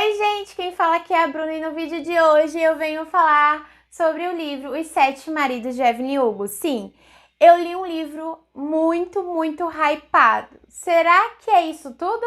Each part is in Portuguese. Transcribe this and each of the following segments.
Oi gente, quem fala aqui é a Bruna e no vídeo de hoje eu venho falar sobre o livro Os Sete Maridos de Evelyn Hugo. Sim, eu li um livro muito hypado. Será que é isso tudo?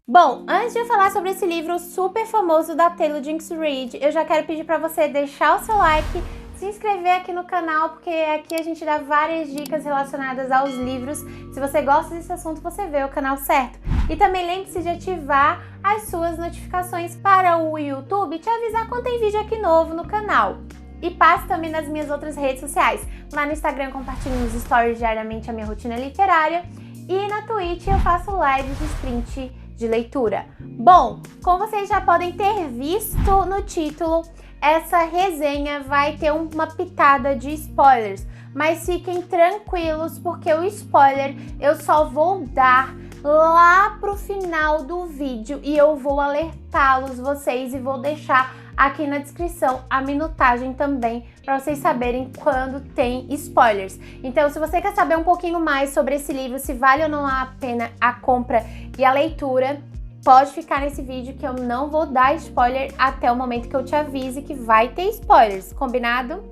Bom, antes de eu falar sobre esse livro super famoso da Taylor Jenkins Reid, eu já quero pedir para você deixar o seu like, se inscrever aqui no canal, porque aqui a gente dá várias dicas relacionadas aos livros. Se você gosta desse assunto, você vê o canal certo. E também lembre-se de ativar as suas notificações para o YouTube te avisar quando tem vídeo aqui novo no canal. E passe também nas minhas outras redes sociais. Lá no Instagram eu compartilho nos stories diariamente a minha rotina literária e na Twitch eu faço lives de sprint de leitura. Bom, como vocês já podem ter visto no título, essa resenha vai ter uma pitada de spoilers, mas fiquem tranquilos porque o spoiler eu só vou dar lá pro final do vídeo e eu vou alertá-los vocês e vou deixar aqui na descrição a minutagem também para vocês saberem quando tem spoilers. Então, se você quer saber um pouquinho mais sobre esse livro, se vale ou não a pena a compra e a leitura, pode ficar nesse vídeo que eu não vou dar spoiler até o momento que eu te avise que vai ter spoilers, combinado?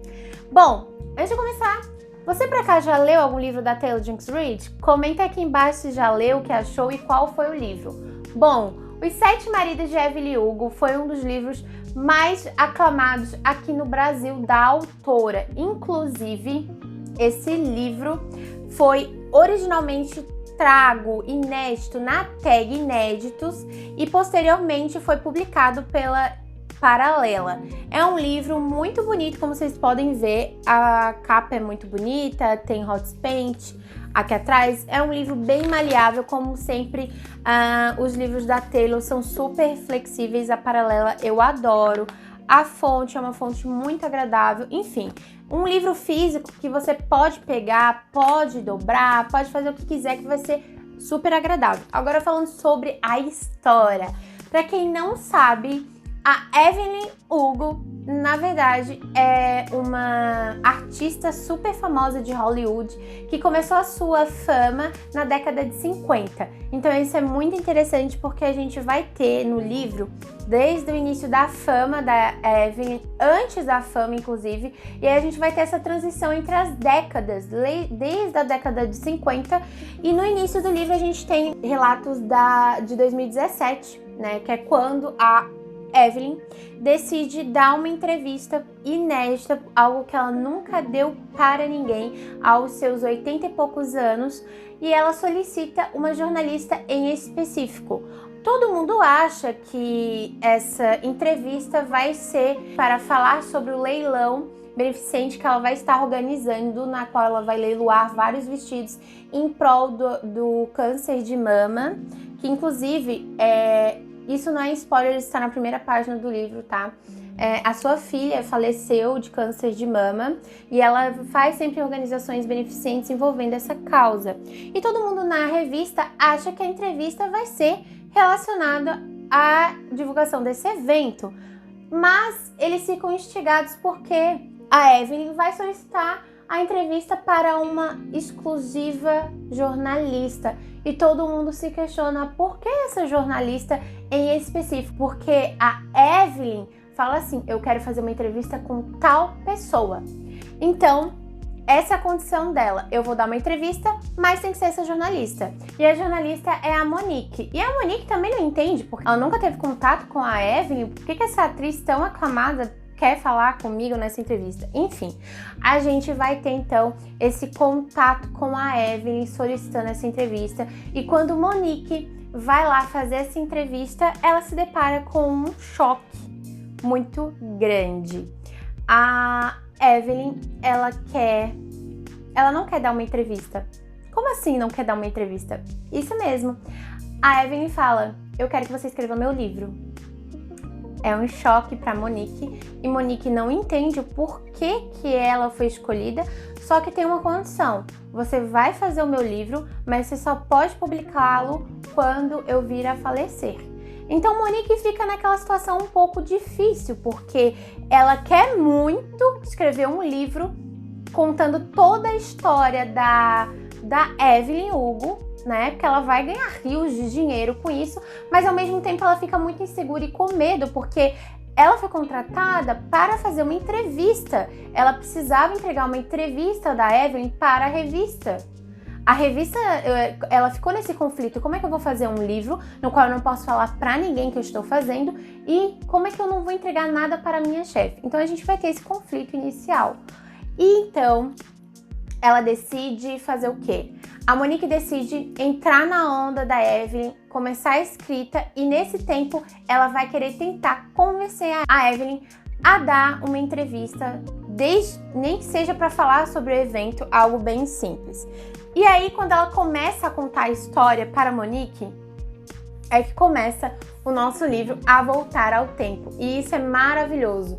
Bom, antes de começar, você por acaso já leu algum livro da Taylor Jenkins Reid? Comenta aqui embaixo se já leu, o que achou e qual foi o livro. Bom, Os Sete Maridos de Evelyn Hugo foi um dos livros mais aclamados aqui no Brasil da autora. Inclusive, esse livro foi originalmente trago inédito na tag Inéditos e posteriormente foi publicado pela Paralela. É um livro muito bonito, como vocês podem ver, a capa é muito bonita, tem hot paint aqui atrás. É um livro bem maleável, como sempre, os livros da Taylor são super flexíveis, a Paralela eu adoro. A fonte é uma fonte muito agradável, enfim, um livro físico que você pode pegar, pode dobrar, pode fazer o que quiser, que vai ser super agradável. Agora falando sobre a história. Para quem não sabe, a Evelyn Hugo, na verdade, é uma artista super famosa de Hollywood que começou a sua fama na década de 50. Então isso é muito interessante porque a gente vai ter no livro desde o início da fama da Evelyn, antes da fama inclusive, e aí a gente vai ter essa transição entre as décadas, desde a década de 50, e no início do livro a gente tem relatos de 2017, né, que é quando a Evelyn decide dar uma entrevista inédita, algo que ela nunca deu para ninguém, aos seus 80 e poucos anos, e ela solicita uma jornalista em específico. Todo mundo acha que essa entrevista vai ser para falar sobre o leilão beneficente que ela vai estar organizando, na qual ela vai leiloar vários vestidos em prol do câncer de mama, que inclusive isso não é spoiler, está na primeira página do livro, tá? A sua filha faleceu de câncer de mama e ela faz sempre organizações beneficentes envolvendo essa causa. E todo mundo na revista acha que a entrevista vai ser relacionada à divulgação desse evento, mas eles ficam instigados porque a Evelyn vai solicitar a entrevista para uma exclusiva jornalista. E todo mundo se questiona por que essa jornalista em específico. Porque a Evelyn fala assim, eu quero fazer uma entrevista com tal pessoa. Então, essa é a condição dela. Eu vou dar uma entrevista, mas tem que ser essa jornalista. E a jornalista é a Monique. E a Monique também não entende, porque ela nunca teve contato com a Evelyn. Por que essa atriz tão aclamada quer falar comigo nessa entrevista? Enfim, a gente vai ter então esse contato com a Evelyn solicitando essa entrevista, e quando Monique vai lá fazer essa entrevista, ela se depara com um choque muito grande. A Evelyn, ela não quer dar uma entrevista. Como assim não quer dar uma entrevista? Isso mesmo. A Evelyn fala, eu quero que você escreva meu livro. É um choque para Monique, e Monique não entende o porquê que ela foi escolhida, só que tem uma condição. Você vai fazer o meu livro, mas você só pode publicá-lo quando eu vir a falecer. Então Monique fica naquela situação um pouco difícil, porque ela quer muito escrever um livro contando toda a história da Evelyn Hugo, na época, ela vai ganhar rios de dinheiro com isso, mas ao mesmo tempo ela fica muito insegura e com medo, porque ela foi contratada para fazer uma entrevista. Ela precisava entregar uma entrevista da Evelyn para a revista. A revista, ela ficou nesse conflito. Como é que eu vou fazer um livro no qual eu não posso falar para ninguém que eu estou fazendo? E como é que eu não vou entregar nada para a minha chefe? Então a gente vai ter esse conflito inicial. E então ela decide fazer o quê? A Monique decide entrar na onda da Evelyn, começar a escrita, e nesse tempo ela vai querer tentar convencer a Evelyn a dar uma entrevista, nem que seja para falar sobre o evento, algo bem simples. E aí, quando ela começa a contar a história para a Monique, é que começa o nosso livro a voltar ao tempo. E isso é maravilhoso.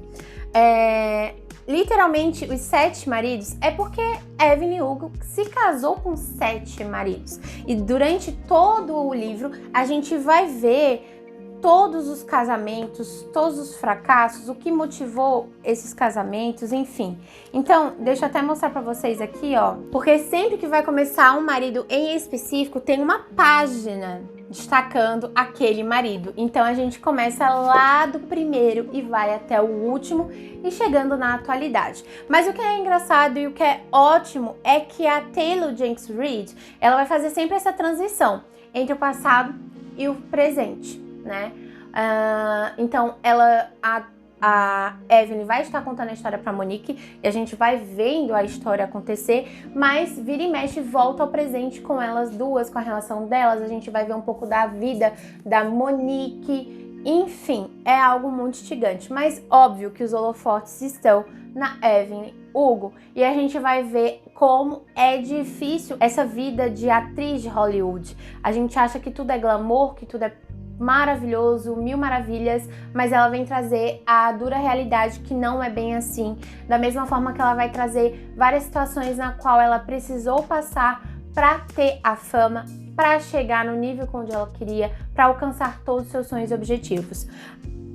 Literalmente, os 7 maridos é porque Evelyn Hugo se casou com 7 maridos. E durante todo o livro, a gente vai ver todos os casamentos, todos os fracassos, o que motivou esses casamentos, enfim. Então, deixa eu até mostrar pra vocês aqui, ó. Porque sempre que vai começar um marido em específico, tem uma página destacando aquele marido. Então, a gente começa lá do primeiro e vai até o último e chegando na atualidade. Mas o que é engraçado e o que é ótimo é que a Taylor Jenkins Reid, ela vai fazer sempre essa transição entre o passado e o presente, né? Então a Evelyn vai estar contando a história para Monique e a gente vai vendo a história acontecer, mas vira e mexe volta ao presente com elas duas, com a relação delas. A gente vai ver um pouco da vida da Monique, enfim, é algo muito instigante, mas óbvio que os holofotes estão na Evelyn Hugo e a gente vai ver como é difícil essa vida de atriz de Hollywood. A gente acha que tudo é glamour, que tudo é maravilhoso, mil maravilhas, mas ela vem trazer a dura realidade que não é bem assim, da mesma forma que ela vai trazer várias situações na qual ela precisou passar para ter a fama, para chegar no nível onde ela queria, para alcançar todos os seus sonhos e objetivos.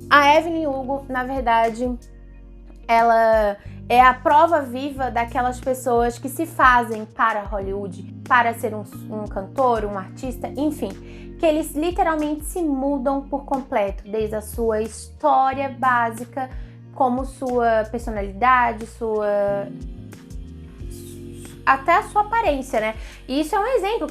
A Evelyn Hugo, na verdade, ela é a prova viva daquelas pessoas que se fazem para Hollywood, para ser um cantor, um artista, enfim, que eles literalmente se mudam por completo, desde a sua história básica, como sua personalidade, até a sua aparência, né? E isso é um exemplo.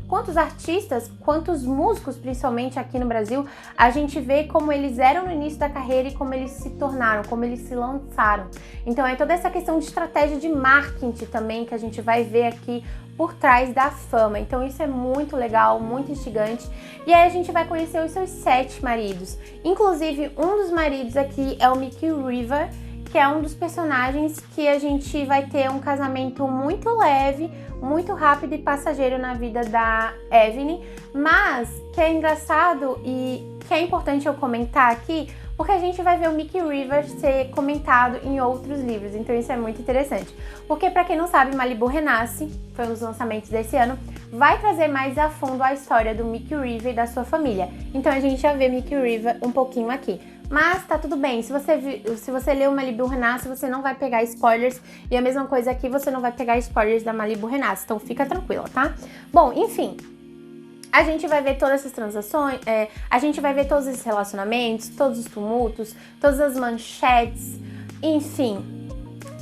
Quantos artistas, quantos músicos, principalmente aqui no Brasil, a gente vê como eles eram no início da carreira e como eles se tornaram, como eles se lançaram. Então é toda essa questão de estratégia de marketing também que a gente vai ver aqui por trás da fama. Então isso é muito legal, muito instigante. E aí a gente vai conhecer os seus 7 maridos. Inclusive, um dos maridos aqui é o Mickey River, que é um dos personagens que a gente vai ter um casamento muito leve, muito rápido e passageiro na vida da Evelyn, mas que é engraçado e que é importante eu comentar aqui, porque a gente vai ver o Mickey River ser comentado em outros livros, então isso é muito interessante. Porque, para quem não sabe, Malibu Renasce, foi um dos lançamentos desse ano, vai trazer mais a fundo a história do Mickey River e da sua família. Então a gente já vê Mickey River um pouquinho aqui. Mas tá tudo bem, se você leu Malibu Renasce, você não vai pegar spoilers, e a mesma coisa aqui, você não vai pegar spoilers da Malibu Renasce, então fica tranquila, tá? Bom, enfim, a gente vai ver todas essas transações, a gente vai ver todos esses relacionamentos, todos os tumultos, todas as manchetes, enfim.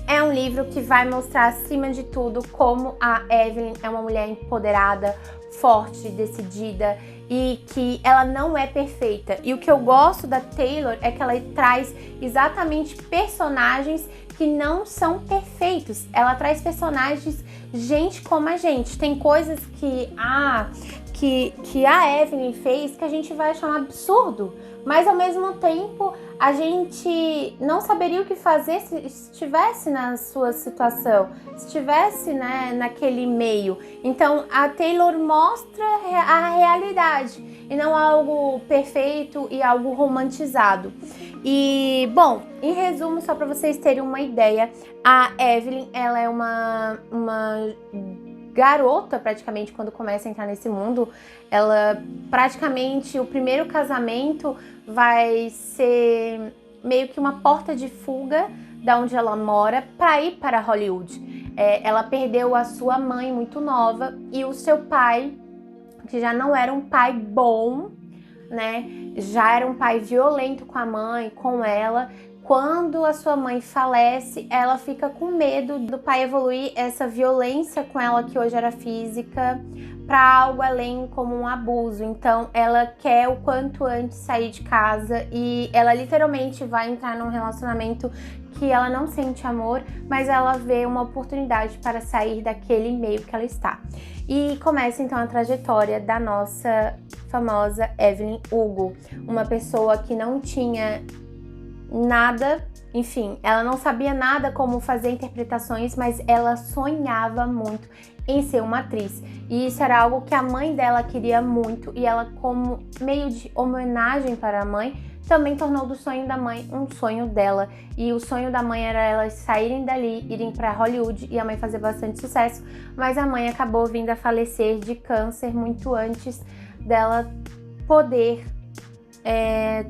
É um livro que vai mostrar, acima de tudo, como a Evelyn é uma mulher empoderada, forte, decidida e que ela não é perfeita. E o que eu gosto da Taylor é que ela traz exatamente personagens que não são perfeitos. Ela traz personagens, gente como a gente. Tem coisas que a Evelyn fez que a gente vai achar um absurdo, mas ao mesmo tempo a gente não saberia o que fazer se estivesse na sua situação, se estivesse, né, naquele meio. Então a Taylor mostra a realidade e não algo perfeito e algo romantizado. E, bom, em resumo, só para vocês terem uma ideia, a Evelyn, ela é uma garota, praticamente, quando começa a entrar nesse mundo. Ela, praticamente, o primeiro casamento vai ser meio que uma porta de fuga da onde ela mora para ir para Hollywood. Ela perdeu a sua mãe muito nova e o seu pai que já não era um pai bom, né? Já era um pai violento com a mãe, com ela. Quando a sua mãe falece, ela fica com medo do pai evoluir essa violência com ela, que hoje era física, para algo além, como um abuso. Então ela quer o quanto antes sair de casa e ela literalmente vai entrar num relacionamento que ela não sente amor, mas ela vê uma oportunidade para sair daquele meio que ela está. E começa então a trajetória da nossa famosa Evelyn Hugo, uma pessoa que não tinha nada, enfim, ela não sabia nada como fazer interpretações, mas ela sonhava muito em ser uma atriz. E isso era algo que a mãe dela queria muito, e ela, como meio de homenagem para a mãe, também tornou do sonho da mãe um sonho dela. E o sonho da mãe era elas saírem dali, irem para Hollywood e a mãe fazer bastante sucesso, mas a mãe acabou vindo a falecer de câncer muito antes dela poder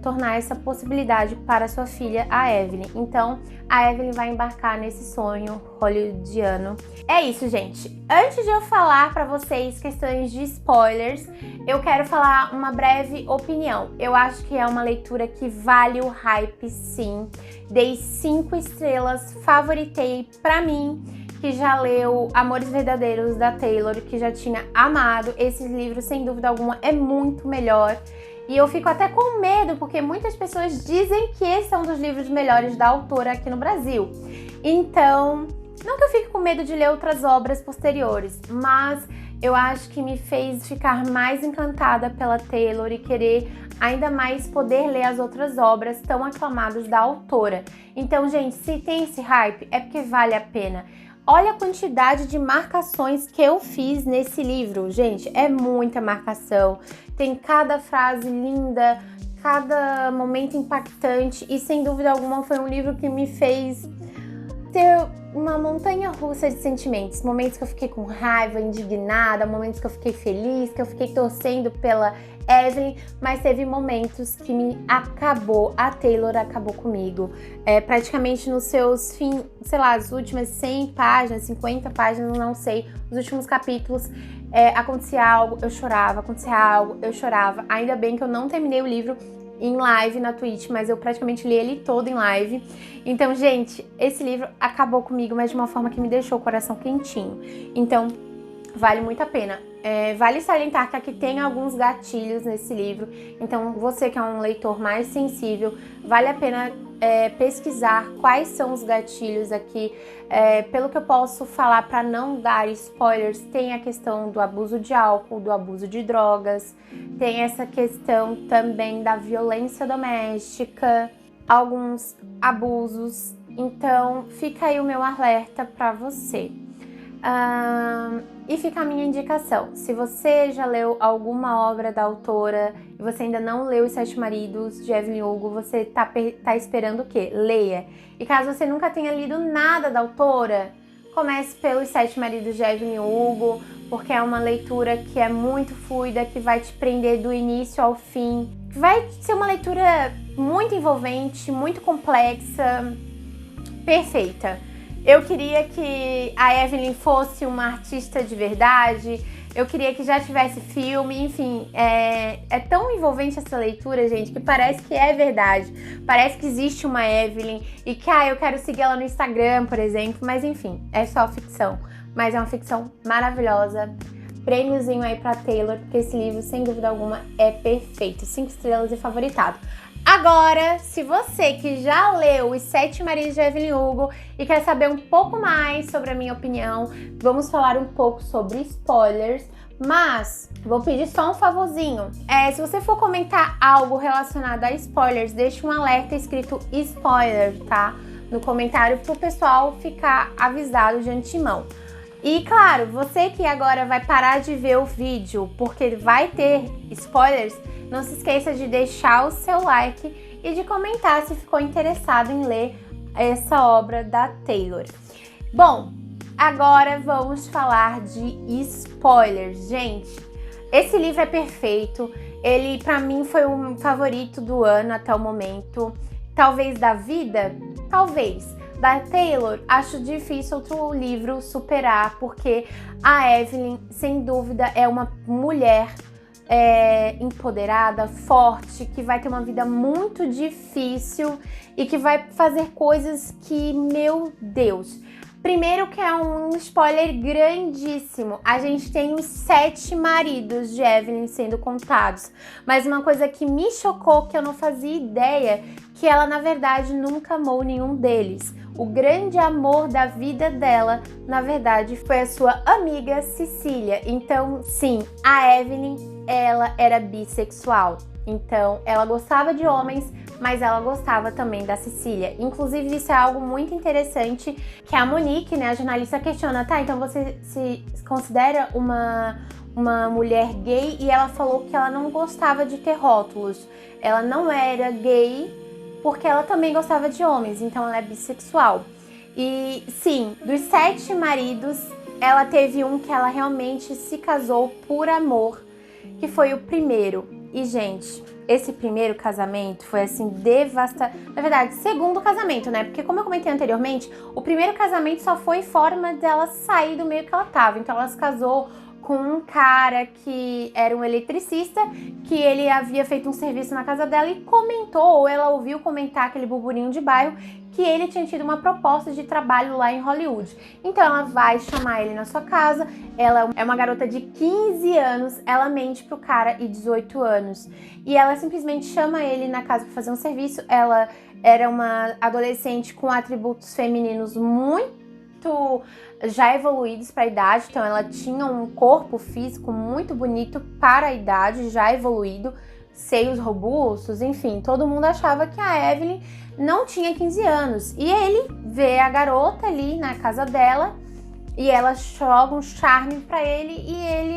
tornar essa possibilidade para sua filha, a Evelyn. Então, a Evelyn vai embarcar nesse sonho hollywoodiano. É isso, gente. Antes de eu falar para vocês questões de spoilers, eu quero falar uma breve opinião. Eu acho que é uma leitura que vale o hype, sim. Dei 5 estrelas, favoritei para mim, que já leu Amores Verdadeiros, da Taylor, que já tinha amado. Esse livro, sem dúvida alguma, é muito melhor. E eu fico até com medo, porque muitas pessoas dizem que esse é um dos livros melhores da autora aqui no Brasil. Então, não que eu fique com medo de ler outras obras posteriores, mas eu acho que me fez ficar mais encantada pela Taylor e querer ainda mais poder ler as outras obras tão aclamadas da autora. Então, gente, se tem esse hype, é porque vale a pena. Olha a quantidade de marcações que eu fiz nesse livro, gente, é muita marcação. Tem cada frase linda, cada momento impactante e, sem dúvida alguma, foi um livro que me fez ter uma montanha russa de sentimentos. Momentos que eu fiquei com raiva, indignada, momentos que eu fiquei feliz, que eu fiquei torcendo pela Evelyn, mas teve momentos que a Taylor acabou comigo. Praticamente nos seus as últimas 100 páginas, 50 páginas, não sei, os últimos capítulos, acontecia algo, eu chorava, acontecia algo, eu chorava. Ainda bem que eu não terminei o livro em live na Twitch, mas eu praticamente li ele todo em live. Então, gente, esse livro acabou comigo, mas de uma forma que me deixou o coração quentinho. Então, vale muito a pena. Vale salientar que aqui tem alguns gatilhos nesse livro, então você que é um leitor mais sensível, vale a pena pesquisar quais são os gatilhos aqui. Pelo que eu posso falar para não dar spoilers, tem a questão do abuso de álcool, do abuso de drogas, tem essa questão também da violência doméstica, alguns abusos, então fica aí o meu alerta para você. E fica a minha indicação, se você já leu alguma obra da autora e você ainda não leu Os Sete Maridos de Evelyn Hugo, você tá esperando o quê? Leia. E caso você nunca tenha lido nada da autora, comece pelos Sete Maridos de Evelyn Hugo, porque é uma leitura que é muito fluida, que vai te prender do início ao fim. Vai ser uma leitura muito envolvente, muito complexa, perfeita. Eu queria que a Evelyn fosse uma artista de verdade, eu queria que já tivesse filme, enfim, é tão envolvente essa leitura, gente, que parece que é verdade, parece que existe uma Evelyn e que, eu quero seguir ela no Instagram, por exemplo, mas enfim, é só ficção, mas é uma ficção maravilhosa. Prêmiozinho aí pra Taylor, porque esse livro, sem dúvida alguma, é perfeito, 5 estrelas e favoritado. Agora, se você que já leu Os Sete Maridos de Evelyn Hugo e quer saber um pouco mais sobre a minha opinião, vamos falar um pouco sobre spoilers, mas vou pedir só um favorzinho. Se você for comentar algo relacionado a spoilers, deixe um alerta escrito spoiler, tá? No comentário pro pessoal ficar avisado de antemão. E claro, você que agora vai parar de ver o vídeo porque vai ter spoilers, não se esqueça de deixar o seu like e de comentar se ficou interessado em ler essa obra da Taylor. Bom, agora vamos falar de spoilers, gente. Esse livro é perfeito, ele pra mim foi um favorito do ano até o momento. Talvez da vida? Talvez. Da Taylor, acho difícil outro livro superar, porque a Evelyn, sem dúvida, é uma mulher empoderada, forte, que vai ter uma vida muito difícil e que vai fazer coisas que, meu Deus. Primeiro que é um spoiler grandíssimo, a gente tem os 7 maridos de Evelyn sendo contados, mas uma coisa que me chocou, que eu não fazia ideia, que ela na verdade nunca amou nenhum deles. O grande amor da vida dela, na verdade, foi a sua amiga Cecília. Então, sim, a Evelyn, ela era bissexual. Então, ela gostava de homens, mas ela gostava também da Cecília. Inclusive, isso é algo muito interessante, que a Monique, né, a jornalista, questiona, tá, então você se considera uma mulher gay? E ela falou que ela não gostava de ter rótulos. Ela não era gay porque ela também gostava de homens, então ela é bissexual. E sim, dos 7 maridos, ela teve um que ela realmente se casou por amor, que foi o primeiro. E, gente, esse primeiro casamento foi, assim, devastador. Na verdade, segundo casamento, né? Porque, como eu comentei anteriormente, o primeiro casamento só foi forma dela sair do meio que ela tava. Então, ela se casou com um cara que era um eletricista, que ele havia feito um serviço na casa dela e comentou, ou ela ouviu comentar aquele burburinho de bairro, que ele tinha tido uma proposta de trabalho lá em Hollywood. Então ela vai chamar ele na sua casa, ela é uma garota de 15 anos, ela mente pro cara e 18 anos. E ela simplesmente chama ele na casa para fazer um serviço. Ela era uma adolescente com atributos femininos muito já evoluídos para a idade, então ela tinha um corpo físico muito bonito para a idade, já evoluído, seios robustos, enfim, todo mundo achava que a Evelyn não tinha 15 anos. E ele vê a garota ali na casa dela e ela joga um charme para ele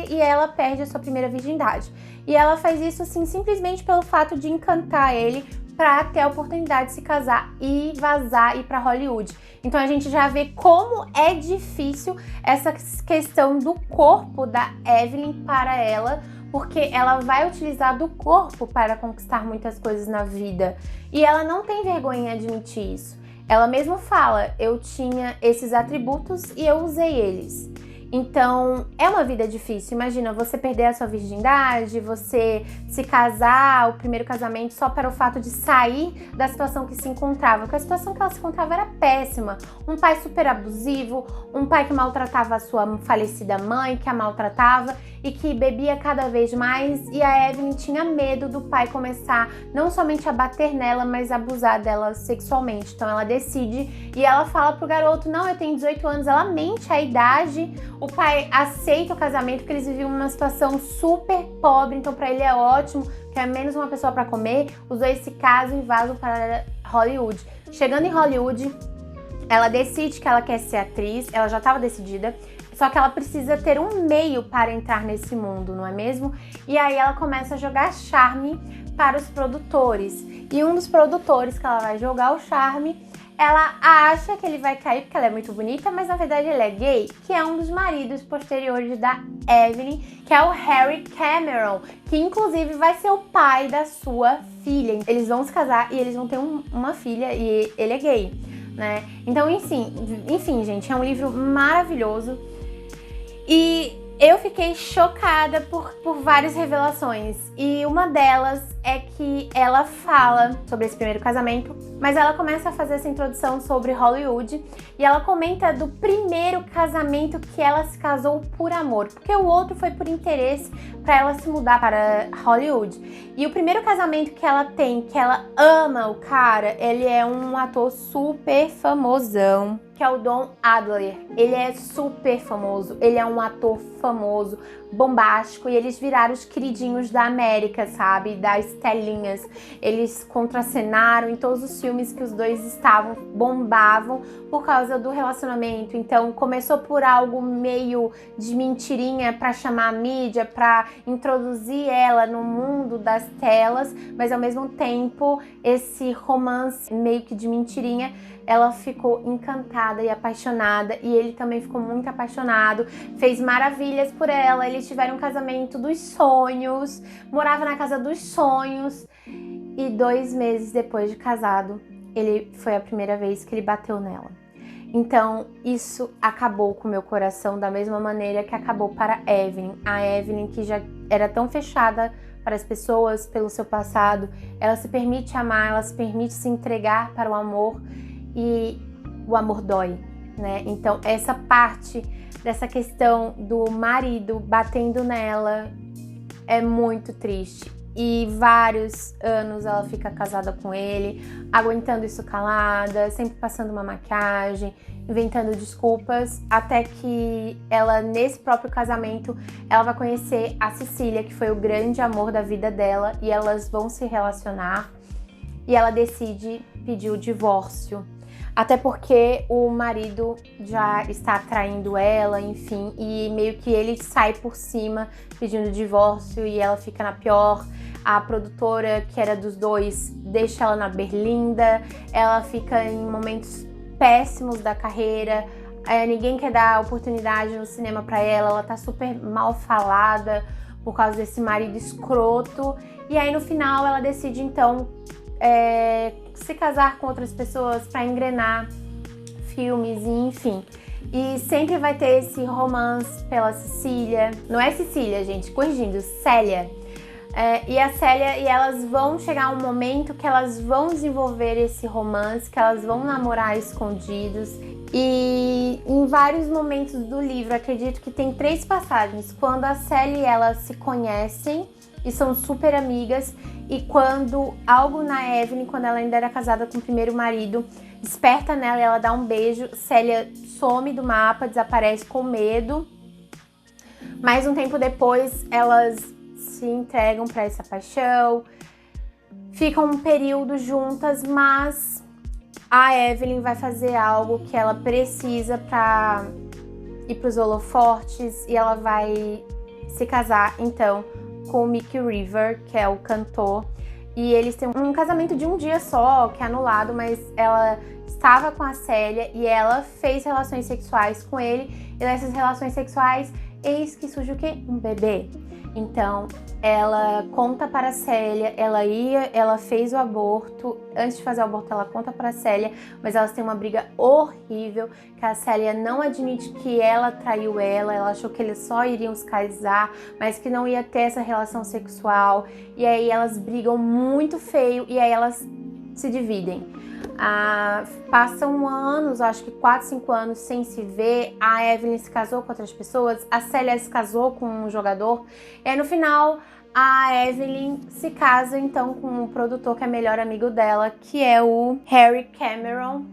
e ela perde a sua primeira virgindade. E ela faz isso assim simplesmente pelo fato de encantar ele, para ter a oportunidade de se casar e vazar e ir para Hollywood. Então a gente já vê como é difícil essa questão do corpo da Evelyn para ela, porque ela vai utilizar do corpo para conquistar muitas coisas na vida. E ela não tem vergonha em admitir isso. Ela mesma fala, eu tinha esses atributos e eu usei eles. Então, é uma vida difícil. Imagina, você perder a sua virgindade, você se casar, o primeiro casamento, só para o fato de sair da situação que se encontrava. Porque a situação que ela se encontrava era péssima. Um pai super abusivo, um pai que maltratava a sua falecida mãe, que a maltratava e que bebia cada vez mais. E a Evelyn tinha medo do pai começar não somente a bater nela, mas a abusar dela sexualmente. Então, ela decide e ela fala pro garoto, não, eu tenho 18 anos. Ela mente a idade. O pai aceita o casamento porque eles viviam uma situação super pobre, então pra ele é ótimo, que é menos uma pessoa pra comer. Os dois se casam e vazam para Hollywood. Chegando em Hollywood, ela decide que ela quer ser atriz, ela já estava decidida, só que ela precisa ter um meio para entrar nesse mundo, não é mesmo? E aí ela começa a jogar charme para os produtores. E um dos produtores que ela vai jogar o charme, ela acha que ele vai cair porque ela é muito bonita, mas na verdade ele é gay, que é um dos maridos posteriores da Evelyn, que é o Harry Cameron, que inclusive vai ser o pai da sua filha. Eles vão se casar e eles vão ter uma filha e ele é gay, né? Então, enfim, gente, é um livro maravilhoso e eu fiquei chocada por várias revelações. E uma delas é que ela fala sobre esse primeiro casamento, mas ela começa a fazer essa introdução sobre Hollywood e ela comenta do primeiro casamento que ela se casou por amor, porque o outro foi por interesse para ela se mudar para Hollywood. E o primeiro casamento que ela tem, que ela ama o cara, ele é um ator super famosão, que é o Don Adler. Ele é super famoso, ele é um ator famoso, bombástico, e eles viraram os queridinhos da América, sabe? Das telinhas. Eles contracenaram em todos os filmes que os dois estavam, bombavam por causa do relacionamento. Então começou por algo meio de mentirinha para chamar a mídia, para introduzir ela no mundo das telas, mas ao mesmo tempo esse romance meio que de mentirinha, ela ficou encantada e apaixonada, e ele também ficou muito apaixonado, fez maravilhas por ela, eles tiveram um casamento dos sonhos, morava na casa dos sonhos, e 2 meses depois de casado, foi a primeira vez que ele bateu nela. Então, isso acabou com o meu coração da mesma maneira que acabou para Evelyn. A Evelyn, que já era tão fechada para as pessoas pelo seu passado, ela se permite amar, ela se permite se entregar para o amor e o amor dói, né? Então essa parte dessa questão do marido batendo nela é muito triste. E vários anos ela fica casada com ele, aguentando isso calada, sempre passando uma maquiagem, inventando desculpas, até que ela, nesse próprio casamento, ela vai conhecer a Cecília, que foi o grande amor da vida dela, e elas vão se relacionar, e ela decide pedir o divórcio. Até porque o marido já está traindo ela, enfim, e meio que ele sai por cima pedindo divórcio e ela fica na pior. A produtora, que era dos dois, deixa ela na berlinda, ela fica em momentos péssimos da carreira, ninguém quer dar oportunidade no cinema pra ela tá super mal falada por causa desse marido escroto. E aí no final ela decide então se casar com outras pessoas pra engrenar filmes, enfim. E sempre vai ter esse romance pela Cecília. Não é Cecília, gente, corrigindo, Célia. E a Célia e elas vão chegar a um momento que elas vão desenvolver esse romance, que elas vão namorar escondidos. E em vários momentos do livro, acredito que tem 3 passagens. Quando a Célia e ela se conhecem e são super amigas, e quando algo na Evelyn, quando ela ainda era casada com o primeiro marido, desperta nela e ela dá um beijo. Célia some do mapa, desaparece com medo. Mas um tempo depois, elas se entregam para essa paixão, ficam um período juntas, mas a Evelyn vai fazer algo que ela precisa para ir para os holofotes e ela vai se casar então com o Mickey River, que é o cantor, e eles têm um casamento de um dia só, que é anulado, mas ela estava com a Célia e ela fez relações sexuais com ele, e nessas relações sexuais, eis que surge o quê? Um bebê. Então, ela conta para a Célia, ela fez o aborto, antes de fazer o aborto ela conta para a Célia, mas elas têm uma briga horrível, que a Célia não admite que ela traiu ela achou que eles só iriam se casar, mas que não ia ter essa relação sexual, e aí elas brigam muito feio, e aí elas se dividem. Passam anos, acho que 4, 5 anos sem se ver. A Evelyn se casou com outras pessoas, a Célia se casou com um jogador, e aí no final a Evelyn se casa então com um produtor que é melhor amigo dela, que é o Harry Cameron.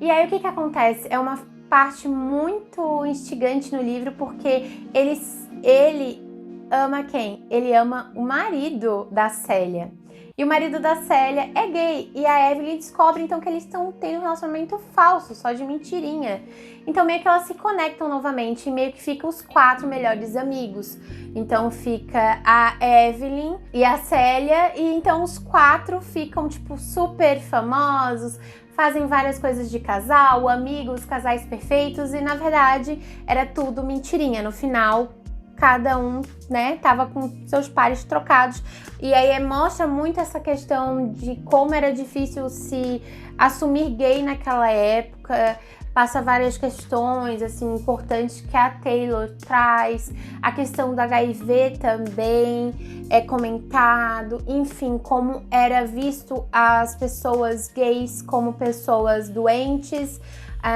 E aí o que acontece? É uma parte muito instigante no livro, porque ele ama quem? Ele ama o marido da Célia. E o marido da Célia é gay. E a Evelyn descobre então que eles estão tendo um relacionamento falso, só de mentirinha. Então meio que elas se conectam novamente e meio que ficam os 4 melhores amigos. Então fica a Evelyn e a Célia, e então os 4 ficam tipo super famosos, fazem várias coisas de casal, amigos, casais perfeitos, e na verdade era tudo mentirinha. No final, cada um, né, tava com seus pares trocados. E aí mostra muito essa questão de como era difícil se assumir gay naquela época. Passa várias questões, assim, importantes que a Taylor traz. A questão do HIV também é comentado. Enfim, como era visto as pessoas gays como pessoas doentes,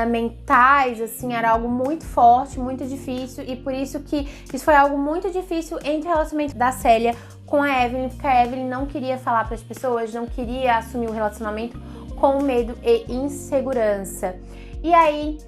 mentais, assim, era algo muito forte, muito difícil, e por isso que isso foi algo muito difícil entre o relacionamento da Célia com a Evelyn, porque a Evelyn não queria falar para as pessoas, não queria assumir o relacionamento com medo e insegurança. E aí,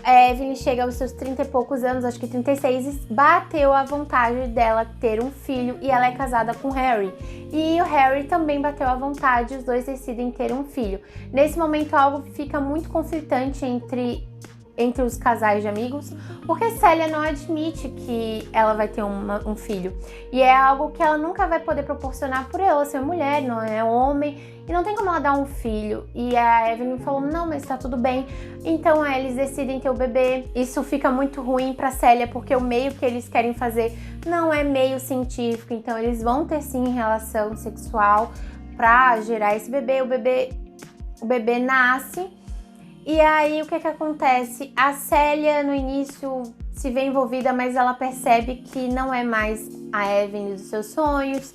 a Evelyn chega aos seus 30 e poucos anos, acho que 36, e bateu a vontade dela ter um filho, e ela é casada com o Harry. E o Harry também bateu a vontade, os dois decidem ter um filho. Nesse momento, algo fica muito conflitante entre os casais de amigos, porque Célia não admite que ela vai ter um filho. E é algo que ela nunca vai poder proporcionar por ela ser mulher, não é homem, e não tem como ela dar um filho. E a Evelyn falou, não, mas tá tudo bem. Então eles decidem ter o bebê. Isso fica muito ruim pra Célia, porque o meio que eles querem fazer não é meio científico. Então eles vão ter sim relação sexual pra gerar esse bebê. O bebê nasce. E aí, o que acontece? A Célia, no início, se vê envolvida, mas ela percebe que não é mais a Evelyn dos seus sonhos.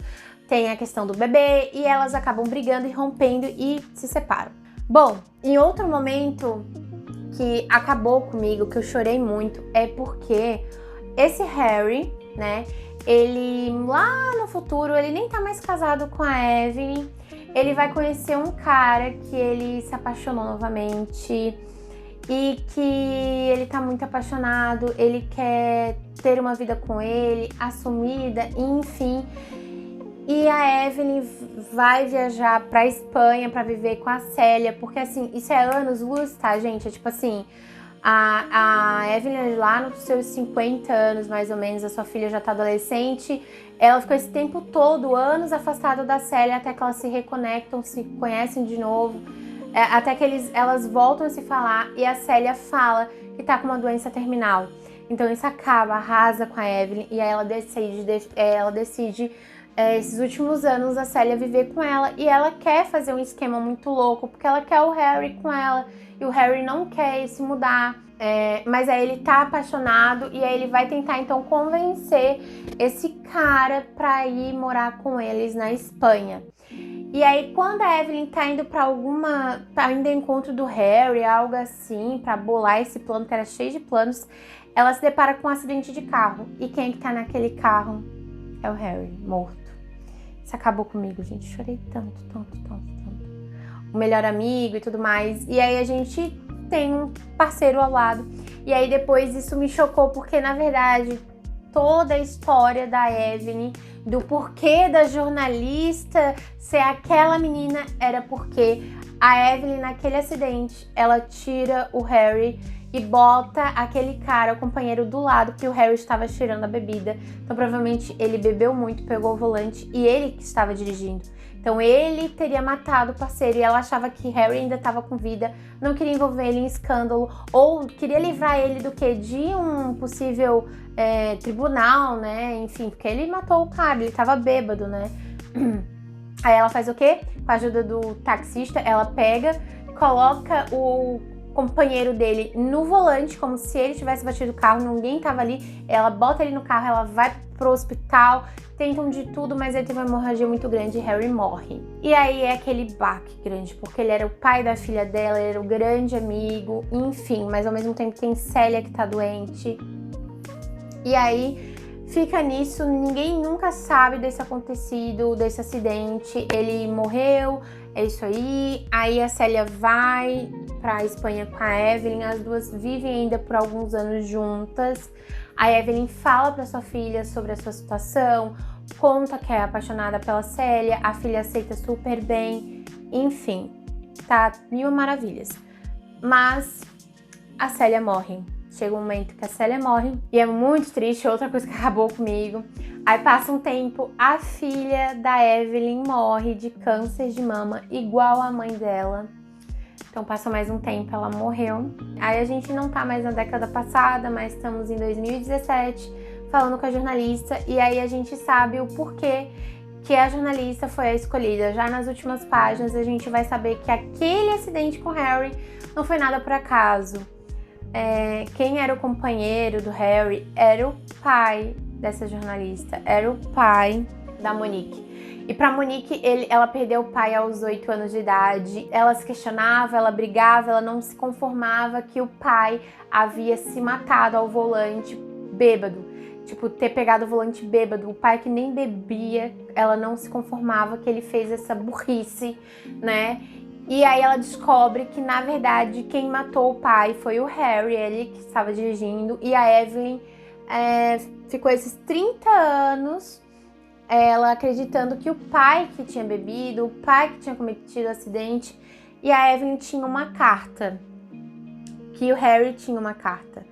Tem a questão do bebê e elas acabam brigando e rompendo e se separam. Bom, em outro momento que acabou comigo, que eu chorei muito, é porque esse Harry, né, ele lá no futuro, ele nem tá mais casado com a Evelyn, ele vai conhecer um cara que ele se apaixonou novamente e que ele tá muito apaixonado, ele quer ter uma vida com ele, assumida, enfim. E a Evelyn vai viajar pra Espanha pra viver com a Célia, porque assim, isso é anos-luz, tá, gente? É tipo assim, a Evelyn lá nos seus 50 anos, mais ou menos, a sua filha já tá adolescente, ela ficou esse tempo todo, anos afastada da Célia, até que elas se reconectam, se conhecem de novo, até que elas voltam a se falar e a Célia fala que tá com uma doença terminal. Então isso acaba, arrasa com a Evelyn e aí ela decide esses últimos anos a Célia viver com ela e ela quer fazer um esquema muito louco porque ela quer o Harry com ela e o Harry não quer se mudar, mas aí ele tá apaixonado e aí ele vai tentar então convencer esse cara pra ir morar com eles na Espanha. E aí quando a Evelyn tá indo tá indo ao encontro do Harry, algo assim, pra bolar esse plano que era cheio de planos, ela se depara com um acidente de carro e quem é que tá naquele carro? É o Harry, morto. Isso acabou comigo, gente. Chorei tanto. O melhor amigo e tudo mais. E aí a gente tem um parceiro ao lado. E aí depois isso me chocou, porque na verdade toda a história da Evelyn, do porquê da jornalista ser aquela menina, era porque a Evelyn naquele acidente, ela tira o Harry e bota aquele cara, o companheiro do lado, que o Harry estava cheirando a bebida. Então provavelmente ele bebeu muito, pegou o volante e ele que estava dirigindo. Então ele teria matado o parceiro e ela achava que Harry ainda estava com vida, não queria envolver ele em escândalo ou queria livrar ele do que? De um possível tribunal, né? Enfim, porque ele matou o cara, ele estava bêbado, né? Aí ela faz o quê? Com a ajuda do taxista, ela pega, coloca o companheiro dele no volante, como se ele tivesse batido o carro, ninguém tava ali, ela bota ele no carro, ela vai pro hospital, tentam de tudo, mas ele teve uma hemorragia muito grande e Harry morre. E aí é aquele baque grande, porque ele era o pai da filha dela, ele era o grande amigo, enfim, mas ao mesmo tempo tem Célia que tá doente. E aí fica nisso, ninguém nunca sabe desse acontecido, desse acidente, ele morreu, é isso aí. Aí a Célia vai pra Espanha com a Evelyn, as duas vivem ainda por alguns anos juntas. A Evelyn fala pra sua filha sobre a sua situação, conta que é apaixonada pela Célia, a filha aceita super bem, enfim, tá mil maravilhas. Mas a Célia morre. Chega um momento que a Célia morre e é muito triste, outra coisa que acabou comigo. Aí passa um tempo, a filha da Evelyn morre de câncer de mama, igual a mãe dela. Então passa mais um tempo, ela morreu. Aí a gente não tá mais na década passada, mas estamos em 2017, falando com a jornalista. E aí a gente sabe o porquê que a jornalista foi a escolhida. Já nas últimas páginas a gente vai saber que aquele acidente com o Harry não foi nada por acaso. Quem era o companheiro do Harry era o pai dessa jornalista, era o pai da Monique. E pra Monique, ela perdeu o pai aos 8 anos de idade, ela se questionava, ela brigava, ela não se conformava que o pai havia se matado ao volante bêbado. Tipo, ter pegado o volante bêbado, o pai que nem bebia, ela não se conformava que ele fez essa burrice, né? E aí ela descobre que, na verdade, quem matou o pai foi o Harry, ele que estava dirigindo, e a Evelyn ficou esses 30 anos ela acreditando que o pai que tinha bebido, o pai que tinha cometido o acidente, e a Evelyn tinha uma carta, que o Harry tinha uma carta.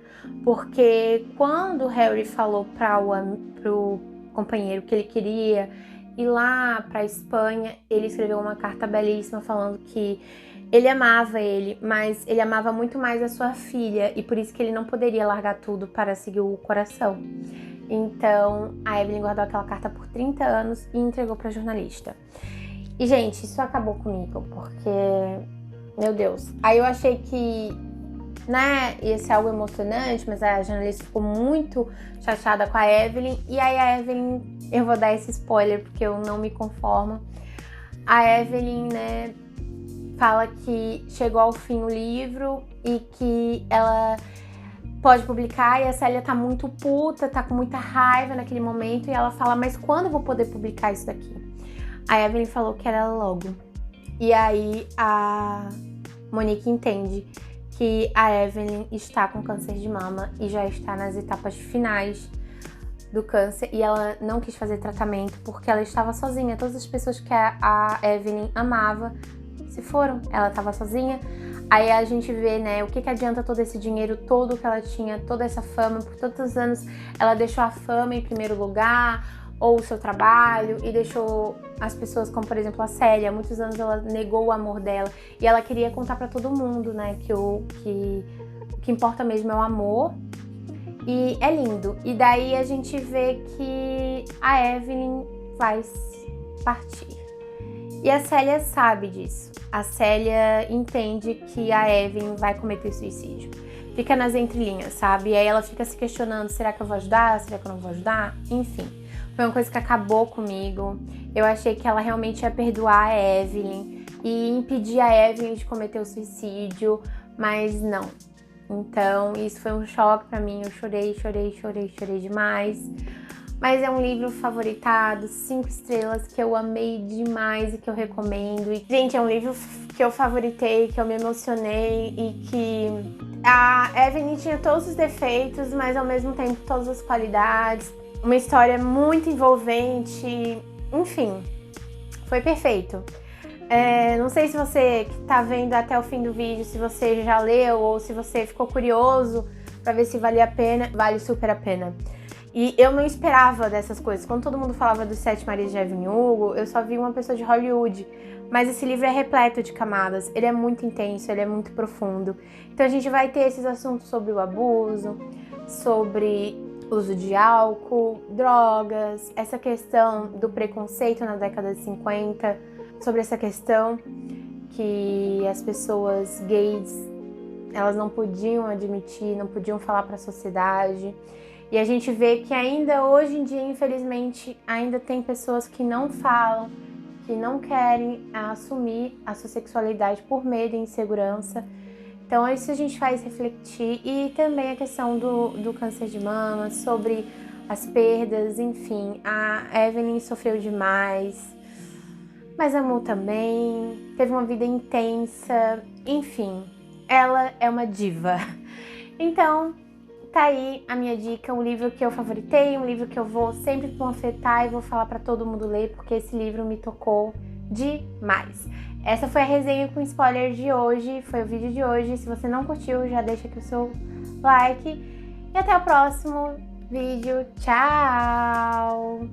Porque quando o Harry falou pro companheiro que ele queria ir lá pra Espanha, ele escreveu uma carta belíssima falando que ele amava ele, mas ele amava muito mais a sua filha e por isso que ele não poderia largar tudo para seguir o coração. Então a Evelyn guardou aquela carta por 30 anos e entregou pra jornalista. E gente, isso acabou comigo, porque, meu Deus, aí eu achei que né, ia ser algo emocionante, mas a jornalista ficou muito chateada com a Evelyn. E aí a Evelyn, eu vou dar esse spoiler porque eu não me conformo. A Evelyn, né, fala que chegou ao fim o livro e que ela pode publicar, e a Célia tá muito puta, tá com muita raiva naquele momento, e ela fala, mas quando eu vou poder publicar isso daqui? A Evelyn falou que era logo. E aí a Monique entende que a Evelyn está com câncer de mama e já está nas etapas finais do câncer, e ela não quis fazer tratamento porque ela estava sozinha. Todas as pessoas que a Evelyn amava se foram, ela estava sozinha. Aí a gente vê, né, o que adianta todo esse dinheiro todo que ela tinha, toda essa fama, por tantos anos ela deixou a fama em primeiro lugar, ou o seu trabalho, e deixou as pessoas, como por exemplo a Célia, há muitos anos ela negou o amor dela, e ela queria contar pra todo mundo, né, que o que importa mesmo é o amor, e é lindo. E daí a gente vê que a Evelyn vai partir. E a Célia sabe disso. A Célia entende que a Evelyn vai cometer suicídio. Fica nas entrelinhas, sabe? E aí ela fica se questionando, será que eu vou ajudar? Será que eu não vou ajudar? Enfim, foi uma coisa que acabou comigo. Eu achei que ela realmente ia perdoar a Evelyn e impedir a Evelyn de cometer o suicídio, mas não. Então, isso foi um choque pra mim. Eu chorei demais. Mas é um livro favoritado, 5 estrelas, que eu amei demais e que eu recomendo. E, gente, é um livro que eu favoritei, que eu me emocionei e que a Evelyn tinha todos os defeitos, mas ao mesmo tempo todas as qualidades. Uma história muito envolvente, enfim, foi perfeito. Não sei se você que tá vendo até o fim do vídeo, se você já leu ou se você ficou curioso pra ver se valia a pena. Vale super a pena. E eu não esperava dessas coisas. Quando todo mundo falava dos 7 Marias de Evelyn Hugo, eu só vi uma pessoa de Hollywood. Mas esse livro é repleto de camadas. Ele é muito intenso, ele é muito profundo. Então a gente vai ter esses assuntos sobre o abuso, sobre uso de álcool, drogas, essa questão do preconceito na década de 50, sobre essa questão que as pessoas gays, elas não podiam admitir, não podiam falar para a sociedade. E a gente vê que ainda hoje em dia, infelizmente, ainda tem pessoas que não falam, que não querem assumir a sua sexualidade por medo e insegurança. Então isso a gente faz refletir. E também a questão do câncer de mama, sobre as perdas, enfim. A Evelyn sofreu demais, mas amou também, teve uma vida intensa, enfim. Ela é uma diva. Então, tá aí a minha dica, um livro que eu favoritei, um livro que eu vou sempre panfletar e vou falar pra todo mundo ler, porque esse livro me tocou demais. Essa foi a resenha com spoiler de hoje, foi o vídeo de hoje. Se você não curtiu, já deixa aqui o seu like. E até o próximo vídeo. Tchau!